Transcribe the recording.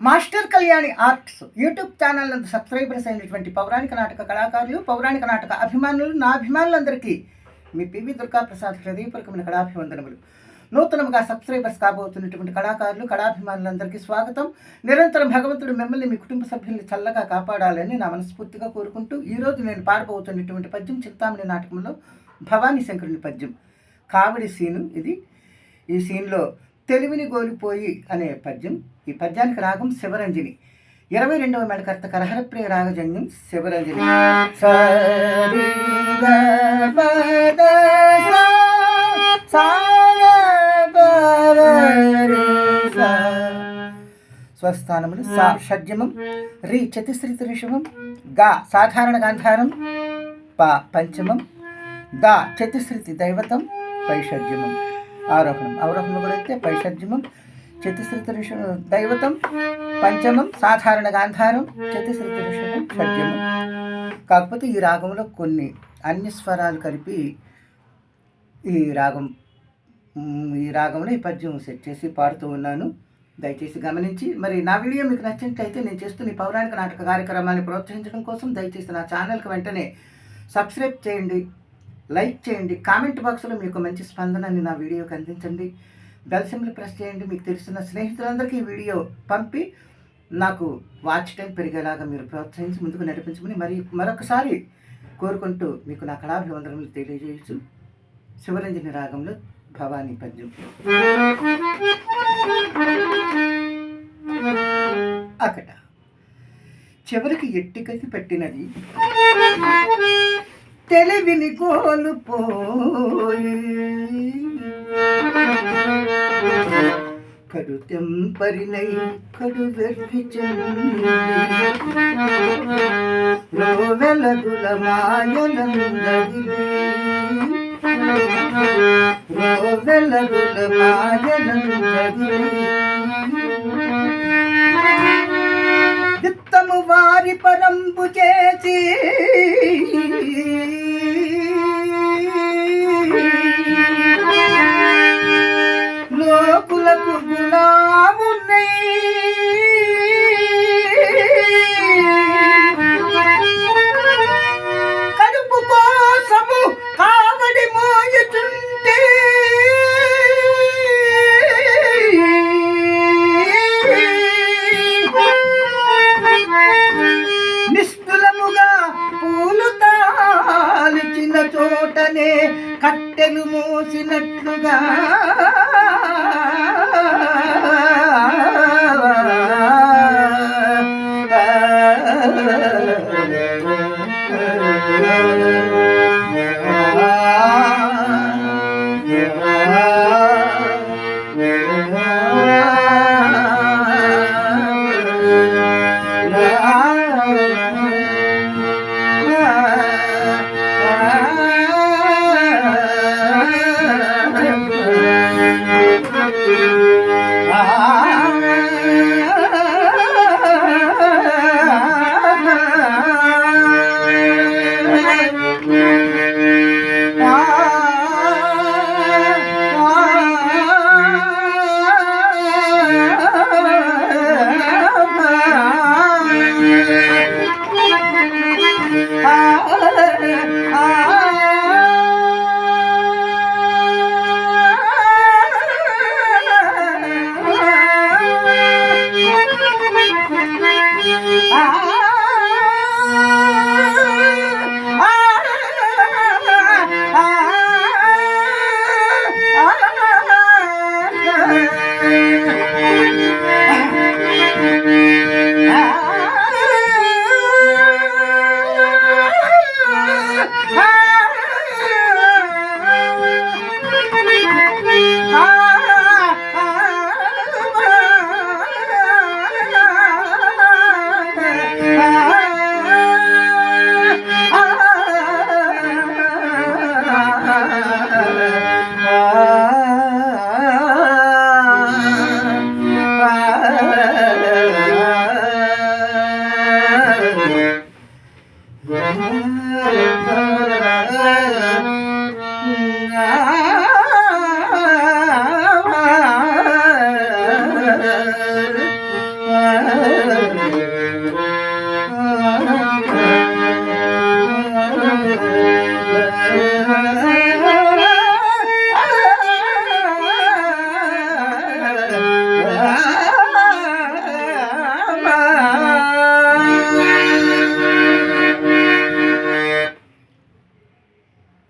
Master Kalyani arts YouTube channel నందు subscribers అయినటువంటి పౌరాణిక నాటక కళాకారులు, పౌరాణిక నాటక అభిమానులు, నా అభిమానులందరికీ మీ పివి దుర్గాప్రసాద్ హృదయపూర్వకమైన కళాభివందనములు. నూతనముగా సబ్స్క్రైబర్స్ కాబోతున్నటువంటి కళాకారులు, కళాభిమానులందరికీ స్వాగతం. నిరంతరం భగవంతుడు మిమ్మల్ని, మీ కుటుంబ సభ్యుల్ని చల్లగా కాపాడాలని నా మనస్ఫూర్తిగా కోరుకుంటూ, ఈరోజు నేను పాడబోతున్నటువంటి పద్యం చింతామణి నాటకంలో భవానీ శంకరుని పద్యం, కావడి సీను ఇది. ఈ సీన్లో తెలివిని గోలిపోయి అనే పద్యం. ఈ పద్యానికి రాగం శివరంజని. 22వ మేళకర్త కరహరప్రియ రాగజన్యం శివరంజని. స్వస్థానములు సా షడ్జమం, రి చతుశ్రుతి ఋషభం, గా సాధారణ గాంధారం, ప పంచమం, దా చతుశ్రుతి దైవతం, పై షడ్జమం. ఆరోహణం అవరోహణం కూడా అయితే పై షడ్జమం, చతుశ్రుతి ఋషభం దైవతం, పంచమం సాధారణ గాంధారం, చతుశ్రుతి ఋషభం షడ్జమం. కాకపోతే ఈ రాగంలో కొన్ని అన్ని స్వరాలు కలిపి ఈ రాగంలో ఈ పద్యం సెట్ చేసి పాడుతూ ఉన్నాను. దయచేసి గమనించి, మరి నా వీడియో మీకు నచ్చినట్లయితే నేను చేస్తున్న ఈ పౌరాణిక నాటక కార్యక్రమాన్ని ప్రోత్సహించడం కోసం దయచేసి నా ఛానల్కి వెంటనే సబ్స్క్రైబ్ చేయండి, లైక్ చేయండి, కామెంట్ బాక్స్లో మీకు మంచి స్పందనని నా వీడియోకి అందించండి, బెల్ సింబల్ ప్రెస్ చేయండి. మీకు తెలిసిన స్నేహితులందరికీ ఈ వీడియో పంపి నాకు వాచ్ టైం పెరిగేలాగా మీరు ప్రోత్సహించి ముందుకు నడిపించమని మరొకసారి కోరుకుంటూ మీకు నా కళాభివందనములు తెలియజేయచ్చు. శివరంజని రాగంలో భవానీ పద్యం. అకట చివరికి ఎట్టికసి పెట్టినది తెలివిని కోల్పోయి, కడు తెంపరినై కడు వెలుగుల మాయలందరిలే, వెలుగుల మాయలందరిలే. విత్తము వారి పరంబు చేసి లోకులకు గుణామున్నై, కడుపు కోసము కావడి మోయుచుంటే నిష్ఠులముగా పూలు తాలిచిన చోటనే కట్టెలు మోసినట్లుగా